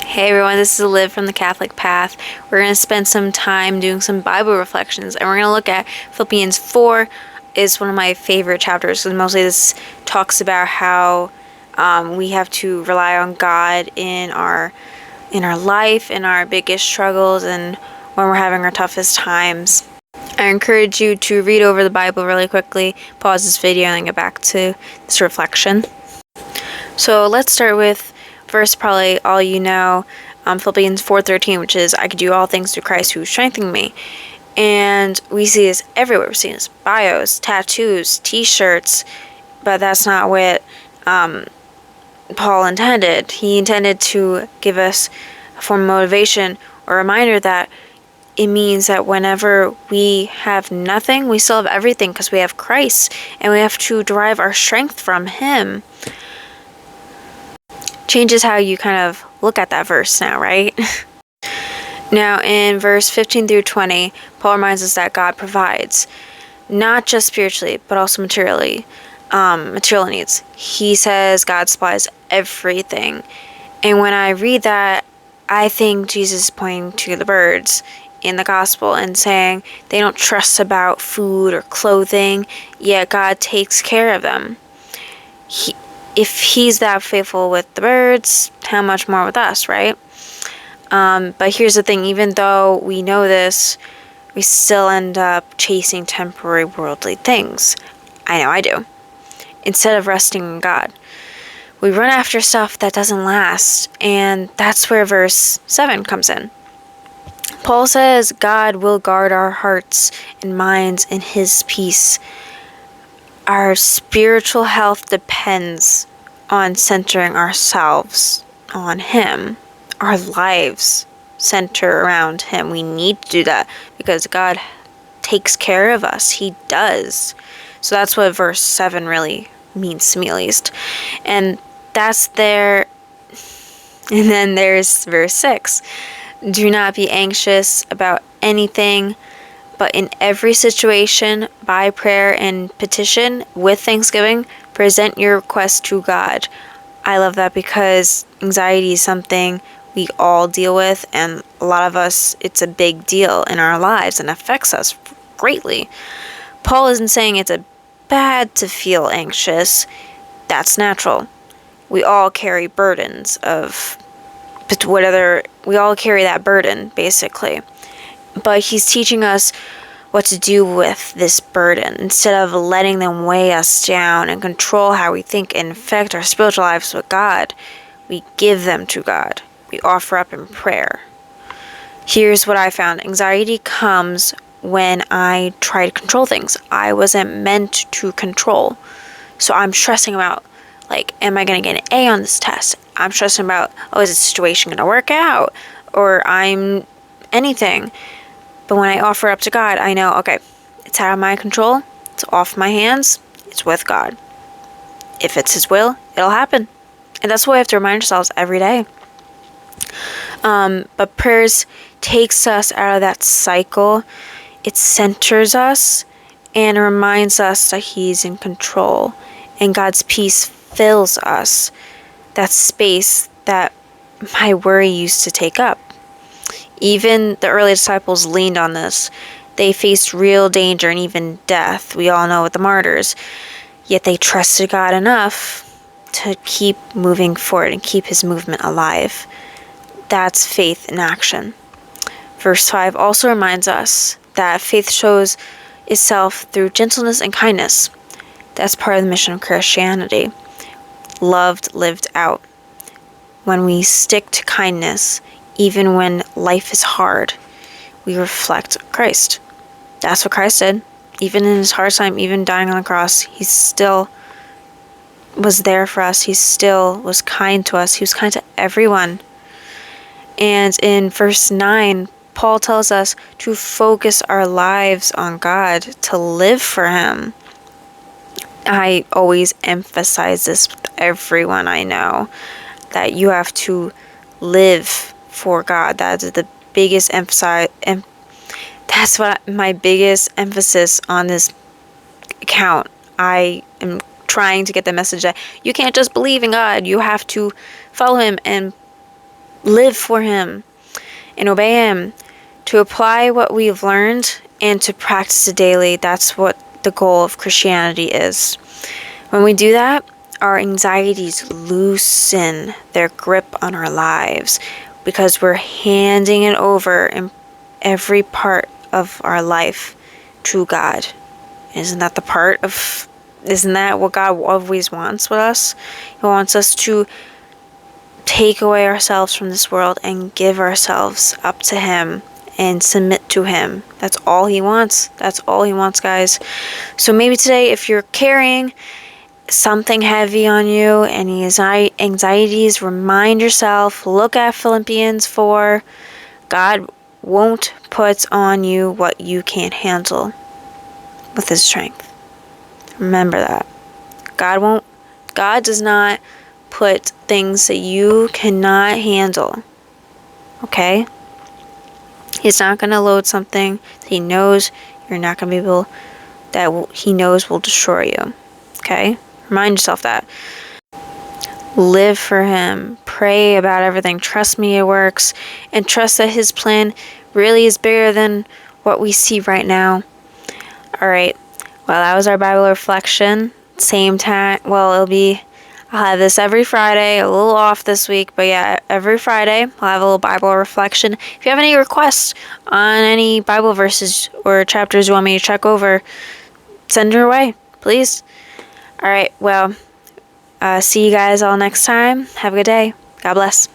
Hey everyone, this is Liv from the Catholic Path. We're going to spend some time doing some Bible reflections, and we're going to look at Philippians 4. Is one of my favorite chapters, because mostly this talks about how we have to rely on God in our life, in our biggest struggles, and when we're having our toughest times. I encourage you to read over the Bible really quickly, pause this video, and then get back to this reflection. So let's start with verse probably all you know, Philippians 4:13, which is, I could do all things through Christ who strengthened me. And we see this everywhere. We see this bios, tattoos, t-shirts, but that's not what Paul intended. He intended to give us a form of motivation or reminder that it means that whenever we have nothing, we still have everything because we have Christ, and we have to derive our strength from Him. Changes how you kind of look at that verse now, right? Now, in verse 15 through 20, Paul reminds us that God provides, not just spiritually, but also materially, material needs. He says God supplies everything. And when I read that, I think Jesus is pointing to the birds in the gospel and saying they don't trust about food or clothing, yet God takes care of them. If He's that faithful with the birds, how much more with us, right? But here's the thing, even though we know this, we still end up chasing temporary worldly things. I know I do. Instead of resting in God, we run after stuff that doesn't last, and that's where verse 7 comes in. Paul says God will guard our hearts and minds in His peace. Our spiritual health depends on centering ourselves on Him. Our lives center around Him. We need to do that because God takes care of us. He does. So that's what verse 7 really means to me, at least. And that's there. And then there's verse 6. Do not be anxious about anything, but in every situation, by prayer and petition, with thanksgiving, present your request to God. I love that because anxiety is something we all deal with, and a lot of us, it's a big deal in our lives and affects us greatly. Paul isn't saying it's bad to feel anxious. That's natural. We all carry burdens we all carry that burden, basically. But he's teaching us what to do with this burden instead of letting them weigh us down and control how we think and affect our spiritual lives with God. We give them to God. We offer up in prayer. Here's what I found. Anxiety comes when I try to control things. I wasn't meant to control. So I'm stressing about, am I going to get an A on this test? I'm stressing about, is this situation going to work out? Or I'm anything. But when I offer up to God, I know, okay, it's out of my control. It's off my hands. It's with God. If it's His will, it'll happen. And that's what we have to remind ourselves every day. But prayers takes us out of that cycle. It centers us and reminds us that He's in control. And God's peace fills us. That space that my worry used to take up. Even the early disciples leaned on this. They faced real danger and even death. We all know with the martyrs. Yet they trusted God enough to keep moving forward and keep His movement alive. That's faith in action. Verse 5 also reminds us that faith shows itself through gentleness and kindness. That's part of the mission of Christianity. Loved, lived out. When we stick to kindness, even when life is hard, we reflect Christ. That's what Christ did. Even in His hard time, even dying on the cross, He still was there for us. He still was kind to us. He was kind to everyone. And in verse 9, Paul tells us to focus our lives on God, to live for Him. I always emphasize this with everyone I know, that you have to live for God. That is the biggest emphasis, and that's what my biggest emphasis on this account. I am trying to get the message that you can't just believe in God. You have to follow Him and live for Him and obey Him, to apply what we've learned and to practice it daily. That's what the goal of Christianity is. When we do that, our anxieties loosen their grip on our lives because we're handing it over in every part of our life to God. Isn't that what God always wants with us? He wants us to take away ourselves from this world and give ourselves up to Him and submit to Him. That's all He wants. That's all He wants, guys. So maybe today, if you're carrying something heavy on you, any anxieties, remind yourself, look at Philippians 4. God won't put on you what you can't handle with His strength. Remember that. God does not put things that you cannot handle. Okay? He's not going to load something that He knows you're not going to be able, He knows will destroy you. Okay? Remind yourself that. Live for Him. Pray about everything. Trust me, it works. And trust that His plan really is bigger than what we see right now. Alright. Well, that was our Bible reflection. Same time. Well, I'll have this every Friday. A little off this week. But yeah, every Friday I'll have a little Bible reflection. If you have any requests on any Bible verses or chapters you want me to check over, send your way, please. Alright, well, see you guys all next time. Have a good day. God bless.